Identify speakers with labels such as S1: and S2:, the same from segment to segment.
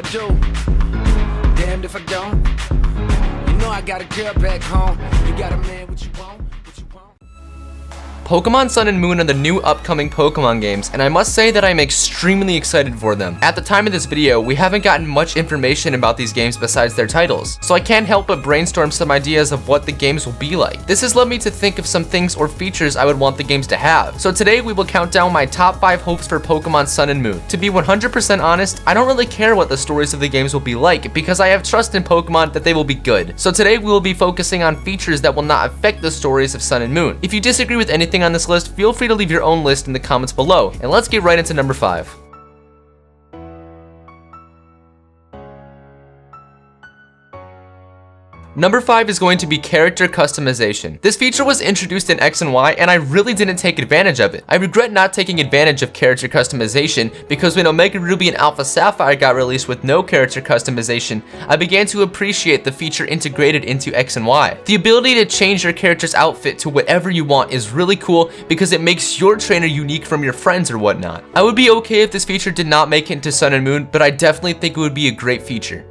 S1: I do, damned if I don't. You know I got a girl back home. You got a man, what you want?
S2: Pokemon Sun and Moon are the new upcoming Pokemon games, and I must say that I'm extremely excited for them. At the time of this video, we haven't gotten much information about these games besides their titles, so I can't help but brainstorm some ideas of what the games will be like. This has led me to think of some things or features I would want the games to have. So today we will count down my top 5 hopes for Pokemon Sun and Moon. To be 100% honest, I don't really care what the stories of the games will be like because I have trust in Pokemon that they will be good. So today we will be focusing on features that will not affect the stories of Sun and Moon. If you disagree with anything on this list, feel free to leave your own list in the comments below, and let's get right into number 5. Number 5 is going to be character customization. This feature was introduced in X and Y, and I really didn't take advantage of it. I regret not taking advantage of character customization because when Omega Ruby and Alpha Sapphire got released with no character customization, I began to appreciate the feature integrated into X and Y. The ability to change your character's outfit to whatever you want is really cool because it makes your trainer unique from your friends or whatnot. I would be okay if this feature did not make it into Sun and Moon, but I definitely think it would be a great feature.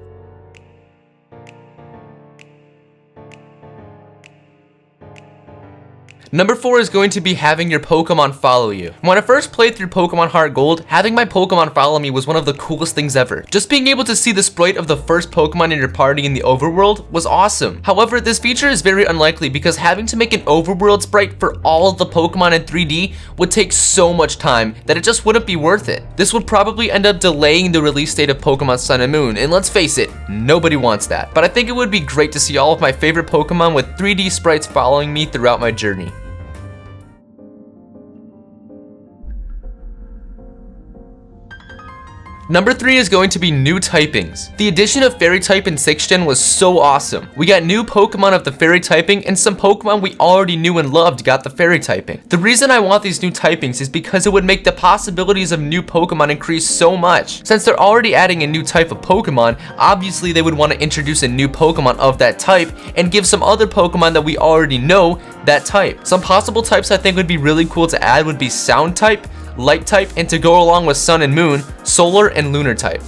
S2: Number 4 is going to be having your Pokemon follow you. When I first played through Pokemon Heart Gold, having my Pokemon follow me was one of the coolest things ever. Just being able to see the sprite of the first Pokemon in your party in the overworld was awesome. However, this feature is very unlikely because having to make an overworld sprite for all of the Pokemon in 3D would take so much time that it just wouldn't be worth it. This would probably end up delaying the release date of Pokemon Sun and Moon, and let's face it, nobody wants that. But I think it would be great to see all of my favorite Pokemon with 3D sprites following me throughout my journey. Number 3 is going to be new typings. The addition of Fairy type in 6th Gen was so awesome. We got new Pokemon of the Fairy typing, and some Pokemon we already knew and loved got the Fairy typing. The reason I want these new typings is because it would make the possibilities of new Pokemon increase so much. Since they're already adding a new type of Pokemon, obviously they would want to introduce a new Pokemon of that type and give some other Pokemon that we already know that type. Some possible types I think would be really cool to add would be Sound type, Light type, and to go along with Sun and Moon, Solar and Lunar type.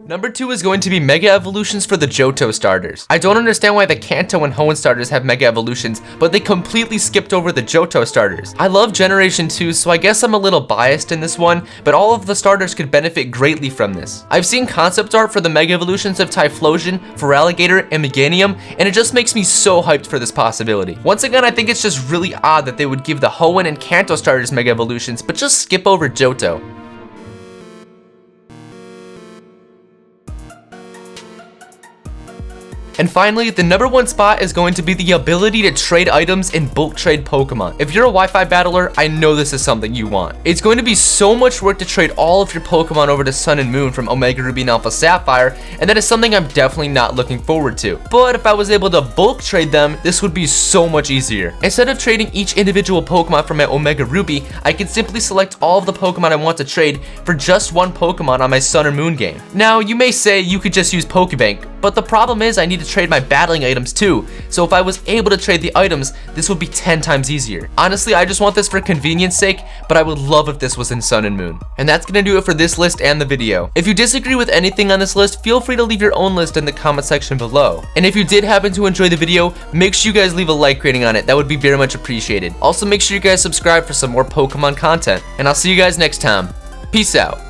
S2: Number 2 is going to be Mega Evolutions for the Johto starters. I don't understand why the Kanto and Hoenn starters have Mega Evolutions, but they completely skipped over the Johto starters. I love Generation 2, so I guess I'm a little biased in this one, but all of the starters could benefit greatly from this. I've seen concept art for the Mega Evolutions of Typhlosion, Feraligatr, and Meganium, and it just makes me so hyped for this possibility. Once again, I think it's just really odd that they would give the Hoenn and Kanto starters Mega Evolutions, but just skip over Johto. And finally, the number 1 spot is going to be the ability to trade items in bulk trade Pokemon. If you're a Wi-Fi battler, I know this is something you want. It's going to be so much work to trade all of your Pokemon over to Sun and Moon from Omega Ruby and Alpha Sapphire, and that is something I'm definitely not looking forward to. But if I was able to bulk trade them, this would be so much easier. Instead of trading each individual Pokemon from my Omega Ruby, I can simply select all of the Pokemon I want to trade for just one Pokemon on my Sun or Moon game. Now, you may say you could just use Pokebank, but the problem is I need to trade my battling items too, so if I was able to trade the items, this would be 10 times easier. Honestly, I just want this for convenience sake, but I would love if this was in Sun and Moon. And that's gonna do it for this list and the video. If you disagree with anything on this list, feel free to leave your own list in the comment section below. And if you did happen to enjoy the video, make sure you guys leave a like rating on it. That would be very much appreciated. Also, make sure you guys subscribe for some more Pokemon content, and I'll see you guys next time. Peace out.